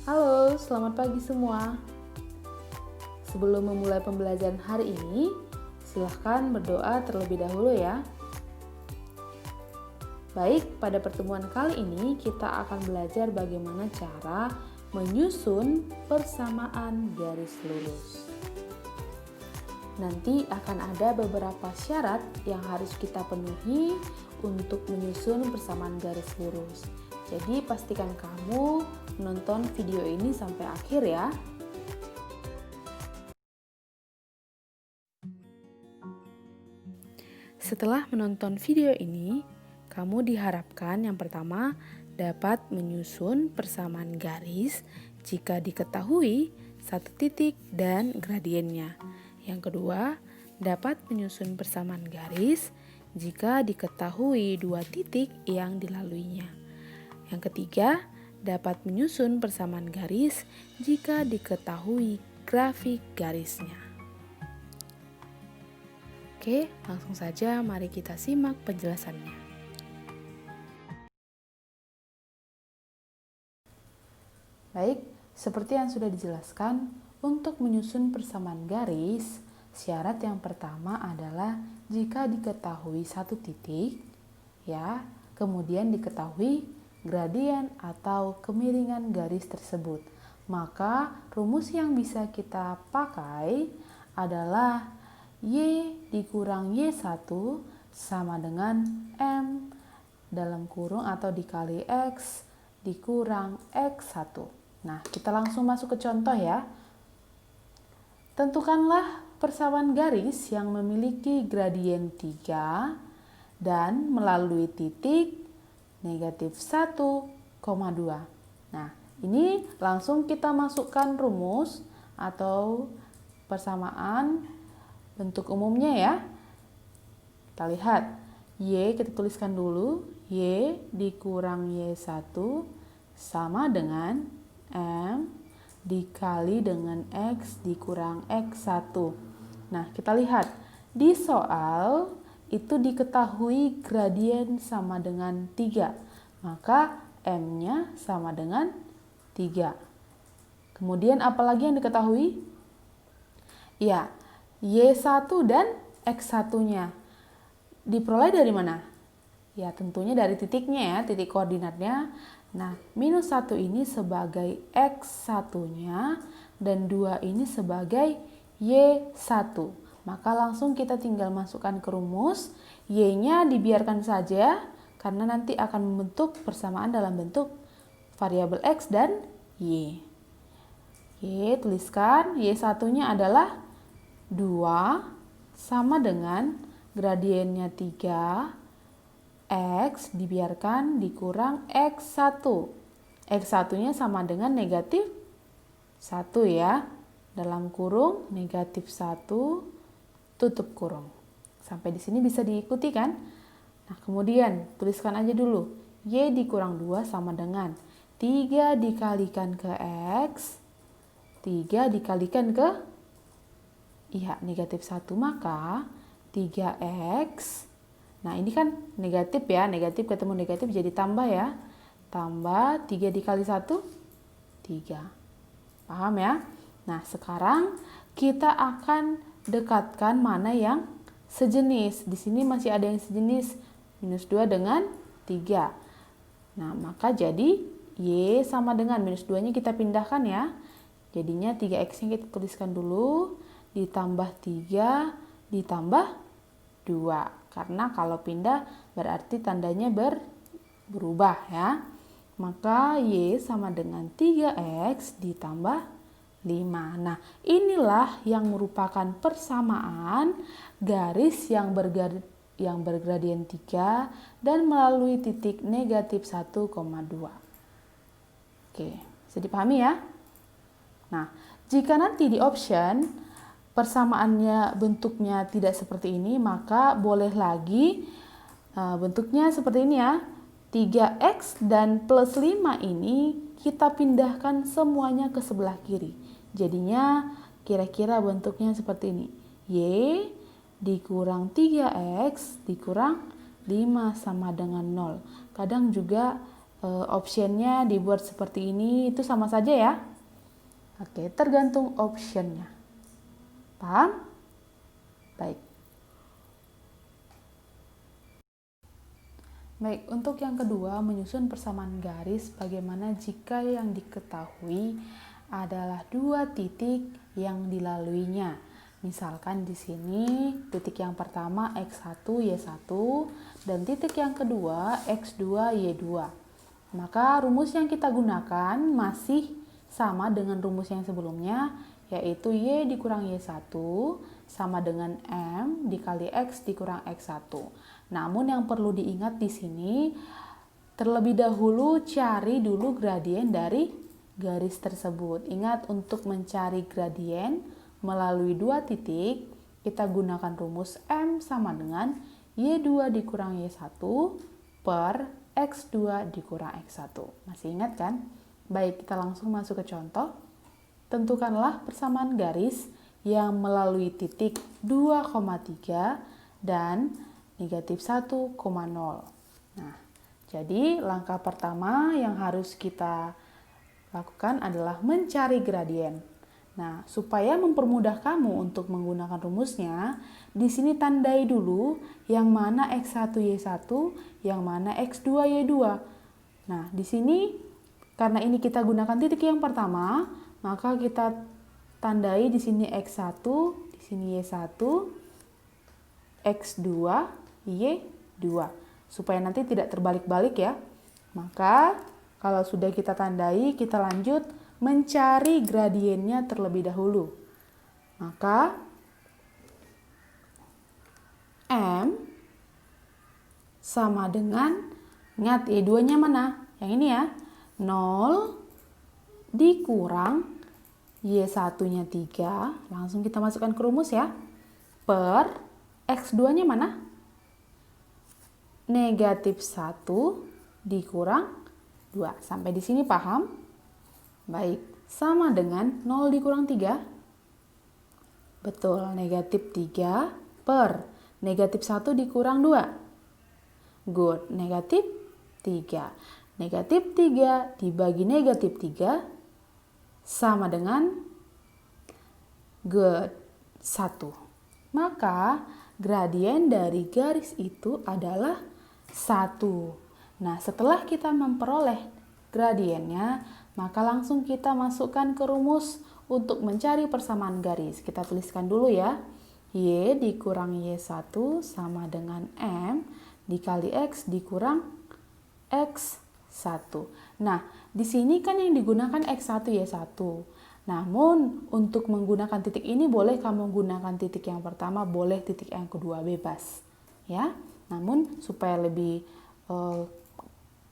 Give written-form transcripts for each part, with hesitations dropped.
Halo, selamat pagi semua. Sebelum memulai pembelajaran hari ini, silahkan berdoa terlebih dahulu ya. Baik, pada pertemuan kali ini kita akan belajar bagaimana cara menyusun persamaan garis lurus. Nanti akan ada beberapa syarat yang harus kita penuhi untuk menyusun persamaan garis lurus. Jadi pastikan kamu menonton video ini sampai akhir ya. Setelah menonton video ini, kamu diharapkan yang pertama dapat menyusun persamaan garis jika diketahui satu titik dan gradiennya. Yang kedua, dapat menyusun persamaan garis jika diketahui dua titik yang dilaluinya. Yang ketiga, dapat menyusun persamaan garis jika diketahui grafik garisnya. Oke, langsung saja mari kita simak penjelasannya. Baik, seperti yang sudah dijelaskan, untuk menyusun persamaan garis, syarat yang pertama adalah jika diketahui satu titik, ya, kemudian diketahui gradien atau kemiringan garis tersebut. Maka rumus yang bisa kita pakai adalah Y dikurang Y1 sama dengan M dalam kurung atau dikali X dikurang X1. Nah, kita langsung masuk ke contoh ya. Tentukanlah persamaan garis yang memiliki gradien 3 dan melalui titik negatif 1,2. Nah, ini langsung kita masukkan rumus atau persamaan bentuk umumnya ya. Kita lihat, Y kita tuliskan dulu, Y dikurang Y1 sama dengan M dikali dengan X dikurang X1. Nah, kita lihat, di soal itu diketahui gradien sama dengan 3, maka M-nya sama dengan 3. Kemudian apalagi yang diketahui? Ya, Y1 dan X1-nya. Diperoleh dari mana? Ya, tentunya dari titiknya ya, titik koordinatnya. Nah, minus 1 ini sebagai X1-nya dan 2 ini sebagai Y1. Maka langsung kita tinggal masukkan ke rumus. Y-nya dibiarkan saja karena nanti akan membentuk persamaan dalam bentuk variabel X dan Y. Y, tuliskan Y1-nya adalah 2 sama dengan gradiennya 3 X dibiarkan dikurang X1. X1-nya sama dengan negatif 1 ya. Dalam kurung negatif 1 tutup kurung. Sampai di sini bisa diikuti kan? Nah, kemudian tuliskan aja dulu. Y dikurang 2 sama dengan 3 dikalikan ke X. 3 dikalikan ke negatif 1, maka 3X. Nah, ini kan negatif ya, negatif ketemu negatif jadi tambah ya. Tambah 3 dikali 1, 3. Paham ya? Nah, sekarang kita akan dekatkan mana yang sejenis. Di sini masih ada yang sejenis, minus 2 dengan 3. Nah, maka jadi Y sama dengan minus 2-nya kita pindahkan ya. Jadinya 3X-nya kita tuliskan dulu, ditambah 3, ditambah 2. Karena kalau pindah berarti tandanya berubah ya. Maka Y sama dengan 3X ditambah 5. Nah, inilah yang merupakan persamaan garis yang bergradien 3 dan melalui titik negatif 1,2. Oke, bisa dipahami ya? Nah, jika nanti di option persamaannya bentuknya tidak seperti ini, maka boleh lagi bentuknya seperti ini ya. 3X dan plus 5 ini kita pindahkan semuanya ke sebelah kiri. Jadinya kira-kira bentuknya seperti ini. Y dikurang 3X dikurang 5 sama dengan 0. Kadang juga optionnya dibuat seperti ini, itu sama saja ya. Oke, tergantung optionnya. Paham? Baik. Baik, untuk yang kedua, menyusun persamaan garis bagaimana jika yang diketahui adalah dua titik yang dilaluinya. Misalkan di sini titik yang pertama X1, Y1 dan titik yang kedua X2, Y2. Maka rumus yang kita gunakan masih sama dengan rumus yang sebelumnya, yaitu Y dikurang Y1 sama dengan M dikali X dikurang X1. Namun yang perlu diingat di sini, terlebih dahulu cari dulu gradien dari garis tersebut. Ingat, untuk mencari gradien melalui dua titik, kita gunakan rumus M sama dengan Y2 dikurang Y1 per X2 dikurang X1. Masih ingat kan? Baik, kita langsung masuk ke contoh. Tentukanlah persamaan garis yang melalui titik 2,3 dan negatif 1,0. Nah, jadi langkah pertama yang harus kita lakukan adalah mencari gradien. Nah, supaya mempermudah kamu untuk menggunakan rumusnya, di sini tandai dulu yang mana X1, Y1, yang mana X2, Y2. Nah, di sini karena ini kita gunakan titik yang pertama, maka kita tandai di sini X1, di sini Y1, X2, Y2, supaya nanti tidak terbalik-balik ya. Maka kalau sudah kita tandai, kita lanjut mencari gradiennya terlebih dahulu. Maka M sama dengan, ingat Y2-nya mana? Yang ini ya, 0 dikurang Y1-nya 3, langsung kita masukkan ke rumus ya, per X2-nya mana? Negatif 1 dikurang 2. Sampai di sini paham? Baik, sama dengan 0 dikurang 3. Betul, negatif 3 per negatif 1 dikurang 2. Good, negatif 3. Negatif 3 dibagi negatif 3 sama dengan good, 1. Maka gradien dari garis itu adalah 1. Nah, setelah kita memperoleh gradiennya, maka langsung kita masukkan ke rumus untuk mencari persamaan garis. Kita tuliskan dulu ya. Y dikurang Y1 sama dengan M dikali X dikurang X1. Nah, di sini kan yang digunakan X1, Y1. Namun, untuk menggunakan titik ini boleh kamu gunakan titik yang pertama, boleh titik yang kedua, bebas. Ya, namun supaya lebih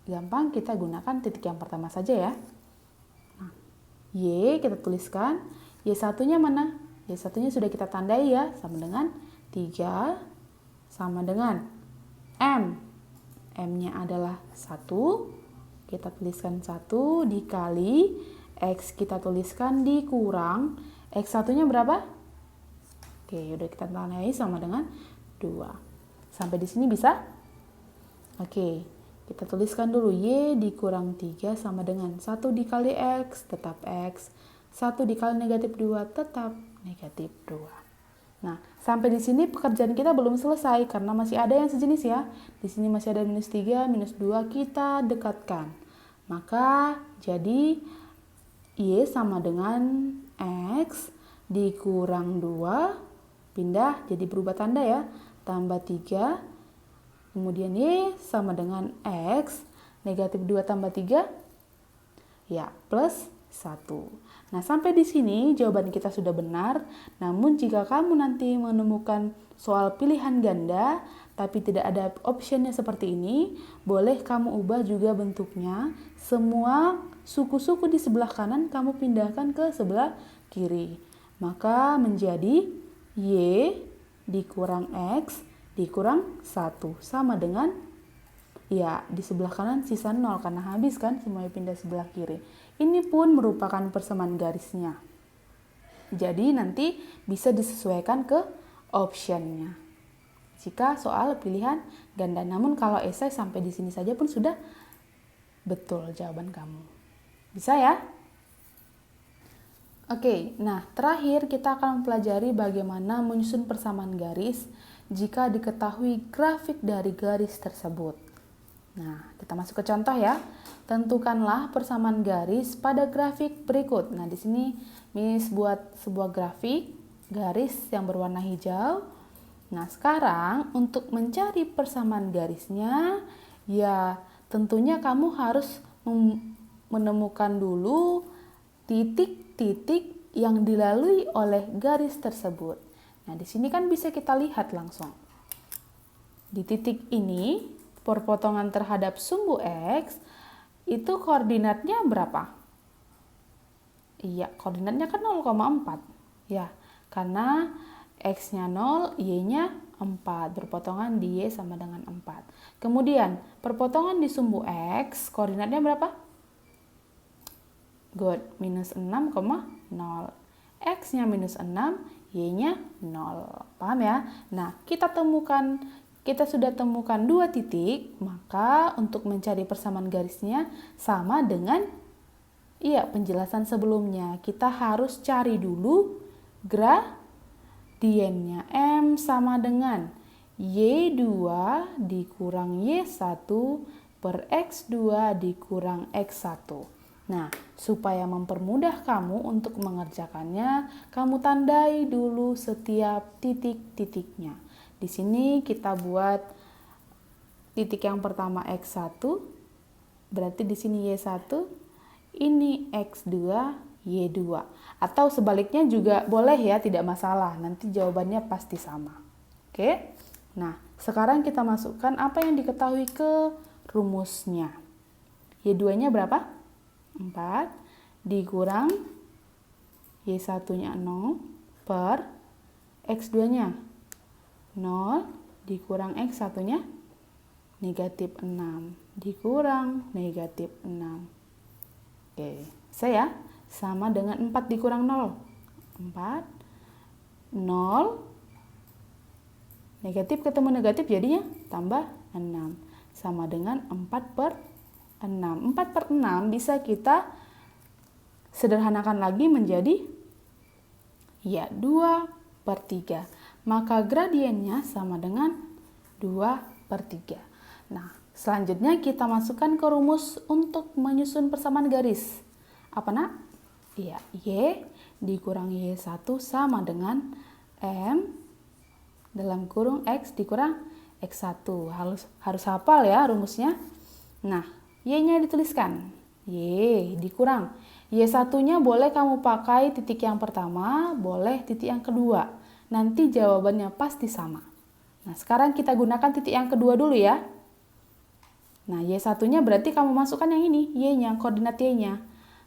gampang kita gunakan titik yang pertama saja ya. Nah, Y kita tuliskan, Y1-nya mana? Y1-nya sudah kita tandai ya, sama dengan 3 sama dengan M. M-nya adalah 1, kita tuliskan 1 dikali X kita tuliskan dikurang X1-nya berapa? Oke, udah kita tandai sama dengan 2. Sampai di sini bisa? Oke. Kita tuliskan dulu Y dikurang 3 sama dengan 1 dikali X tetap X. 1 dikali negatif 2 tetap negatif 2. Nah, sampai di sini pekerjaan kita belum selesai karena masih ada yang sejenis ya. Di sini masih ada minus 3, minus 2, kita dekatkan. Maka jadi Y sama dengan X dikurang 2, pindah jadi berubah tanda ya, tambah 3. Kemudian Y sama dengan X, negatif 2 tambah 3, ya plus 1. Nah, sampai di sini jawaban kita sudah benar. Namun jika kamu nanti menemukan soal pilihan ganda, tapi tidak ada optionnya seperti ini, boleh kamu ubah juga bentuknya. Semua suku-suku di sebelah kanan kamu pindahkan ke sebelah kiri. Maka menjadi Y dikurang X dikurang 1 sama dengan, ya di sebelah kanan sisa 0 karena habis kan semuanya pindah sebelah kiri. Ini pun merupakan persamaan garisnya. Jadi nanti bisa disesuaikan ke optionnya jika soal pilihan ganda. Namun kalau esai sampai di sini saja pun sudah betul jawaban kamu. Bisa ya? Oke, nah terakhir kita akan mempelajari bagaimana menyusun persamaan garis jika diketahui grafik dari garis tersebut. Nah, kita masuk ke contoh ya. Tentukanlah persamaan garis pada grafik berikut. Nah, di sini Miss buat sebuah grafik garis yang berwarna hijau. Nah, sekarang untuk mencari persamaan garisnya, ya tentunya kamu harus menemukan dulu titik-titik yang dilalui oleh garis tersebut. Nah, di sini kan bisa kita lihat langsung. Di titik ini, perpotongan terhadap sumbu X, itu koordinatnya berapa? Iya, koordinatnya kan 0,4. Ya, karena X-nya 0, Y-nya 4. Berpotongan di Y sama dengan 4. Kemudian, perpotongan di sumbu X, koordinatnya berapa? Good, minus 6,0. X-nya minus 6, Y-nya 0. Paham ya? Nah, kita sudah temukan dua titik, maka untuk mencari persamaan garisnya sama dengan penjelasan sebelumnya. Kita harus cari dulu gradiennya. M sama dengan Y2 dikurang Y1 per X2 dikurang X1. Nah, supaya mempermudah kamu untuk mengerjakannya, kamu tandai dulu setiap titik-titiknya. Di sini kita buat titik yang pertama X1, berarti di sini Y1, ini X2, Y2. Atau sebaliknya juga boleh ya, tidak masalah. Nanti jawabannya pasti sama. Oke? Nah, sekarang kita masukkan apa yang diketahui ke rumusnya. Y2-nya berapa? 4 dikurang Y1-nya 0 per X2-nya 0 dikurang X1-nya negatif 6 dikurang negatif 6. Oke, saya sama dengan 4 dikurang 0. 4, 0, negatif ketemu negatif jadinya tambah 6. Sama dengan 4 per 6. 4 per 6 bisa kita sederhanakan lagi menjadi 2 per 3. Maka gradiennya sama dengan 2 per 3. Nah, selanjutnya kita masukkan ke rumus untuk menyusun persamaan garis. Apa nak? Iya, Y dikurang Y1 sama dengan M dalam kurung X dikurang X1. Harus hafal ya rumusnya. Nah, Y-nya dituliskan. Y dikurang. Y1-nya boleh kamu pakai titik yang pertama, boleh titik yang kedua. Nanti jawabannya pasti sama. Nah, sekarang kita gunakan titik yang kedua dulu ya. Nah, Y1-nya berarti kamu masukkan yang ini, Y-nya, koordinat Y-nya.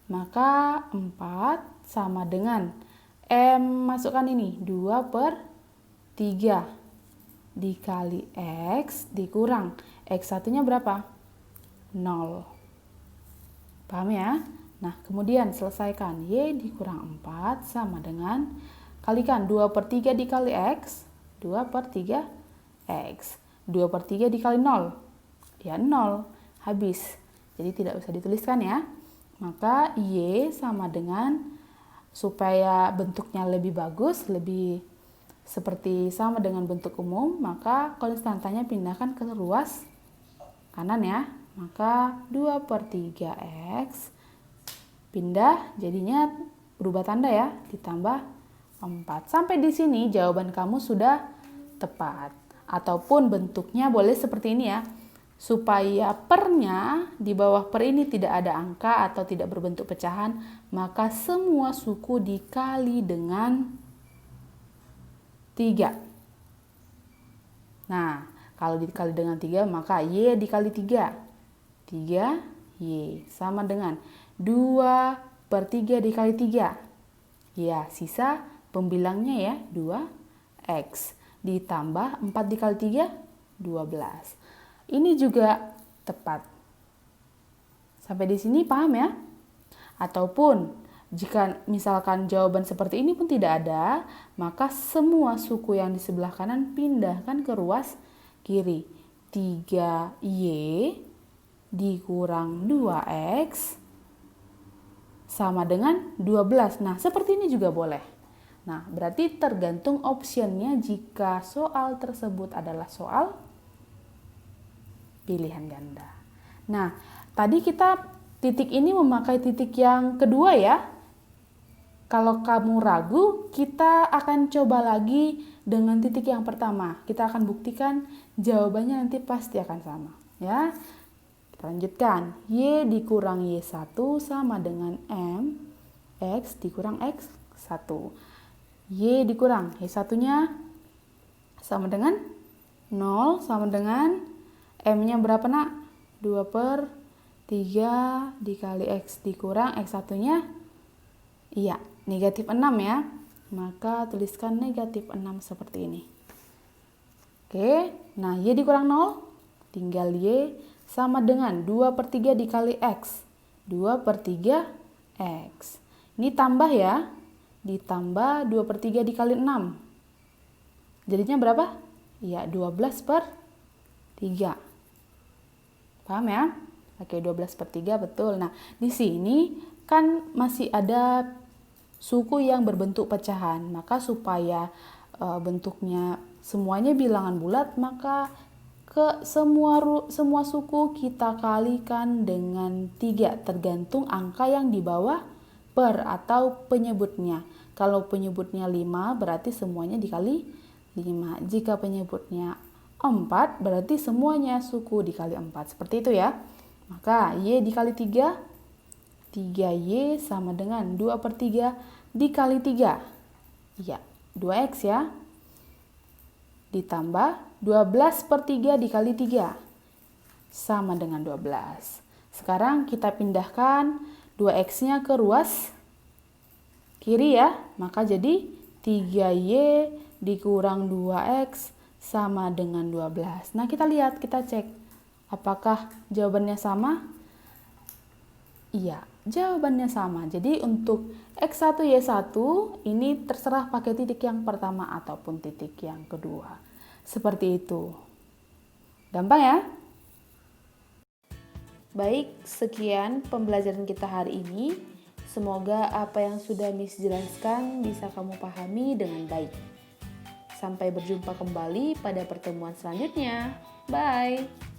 Maka 4 sama dengan M, masukkan ini, 2 per 3 dikali X dikurang. X1-nya berapa? 0. Paham ya? Nah, kemudian selesaikan. Y dikurang 4 sama dengan, kalikan 2 per 3 dikali X, 2 per 3 X. 2 per 3 dikali 0. Ya 0, habis. Jadi tidak usah dituliskan ya. Maka Y sama dengan, supaya bentuknya lebih bagus, lebih seperti sama dengan bentuk umum, maka konstantanya pindahkan ke ruas kanan ya. Maka 2 per 3X pindah, jadinya berubah tanda ya, ditambah 4. Sampai di sini jawaban kamu sudah tepat. Ataupun bentuknya boleh seperti ini ya. Supaya pernya di bawah per ini tidak ada angka atau tidak berbentuk pecahan, maka semua suku dikali dengan 3. Nah, kalau dikali dengan 3 maka Y dikali 3. 3Y sama dengan 2 per 3 dikali 3. Ya, sisa pembilangnya ya 2X. Ditambah 4 dikali 3, 12. Ini juga tepat. Sampai di sini paham ya? Ataupun jika misalkan jawaban seperti ini pun tidak ada, maka semua suku yang di sebelah kanan pindahkan ke ruas kiri. 3Y dikurang 2X sama dengan 12. Nah, seperti ini juga boleh. Nah, berarti tergantung optionnya jika soal tersebut adalah soal pilihan ganda. Nah, tadi kita titik ini memakai titik yang kedua ya. Kalau kamu ragu, kita akan coba lagi dengan titik yang pertama. Kita akan buktikan jawabannya nanti pasti akan sama. Ya, kita lanjutkan. Y dikurang Y1 sama dengan M. X dikurang X1. Y dikurang Y1-nya sama dengan 0 sama dengan M-nya berapa nak? 2/3 dikali X dikurang X1-nya iya, negatif 6 ya. Maka tuliskan negatif 6 seperti ini. Oke, nah Y dikurang 0, tinggal Y sama dengan 2/3 dikali X. 2/3 X. Ini tambah ya, ditambah 2/3 dikali 6. Jadinya berapa? Iya, 12/3. Paham ya? Oke, 12/3 betul. Nah, di sini kan masih ada suku yang berbentuk pecahan. Maka supaya bentuknya semuanya bilangan bulat, maka ke semua suku kita kalikan dengan 3, tergantung angka yang di bawah per atau penyebutnya. Kalau penyebutnya 5 berarti semuanya dikali 5. Jika penyebutnya 4 berarti semuanya suku dikali 4. Seperti itu ya. Maka Y dikali 3, 3Y sama dengan 2/3 dikali 3. Iya, 2X ya. Ditambah 12/3 dikali 3 sama dengan 12. Sekarang kita pindahkan 2X-nya ke ruas kiri ya. Maka jadi 3Y dikurang 2X sama dengan 12. Nah, kita lihat, kita cek. Apakah jawabannya sama? Iya, jawabannya sama. Jadi untuk X1, Y1 ini terserah pakai titik yang pertama ataupun titik yang kedua. Seperti itu. Gampang ya? Baik, sekian pembelajaran kita hari ini. Semoga apa yang sudah Miss jelaskan bisa kamu pahami dengan baik. Sampai berjumpa kembali pada pertemuan selanjutnya. Bye!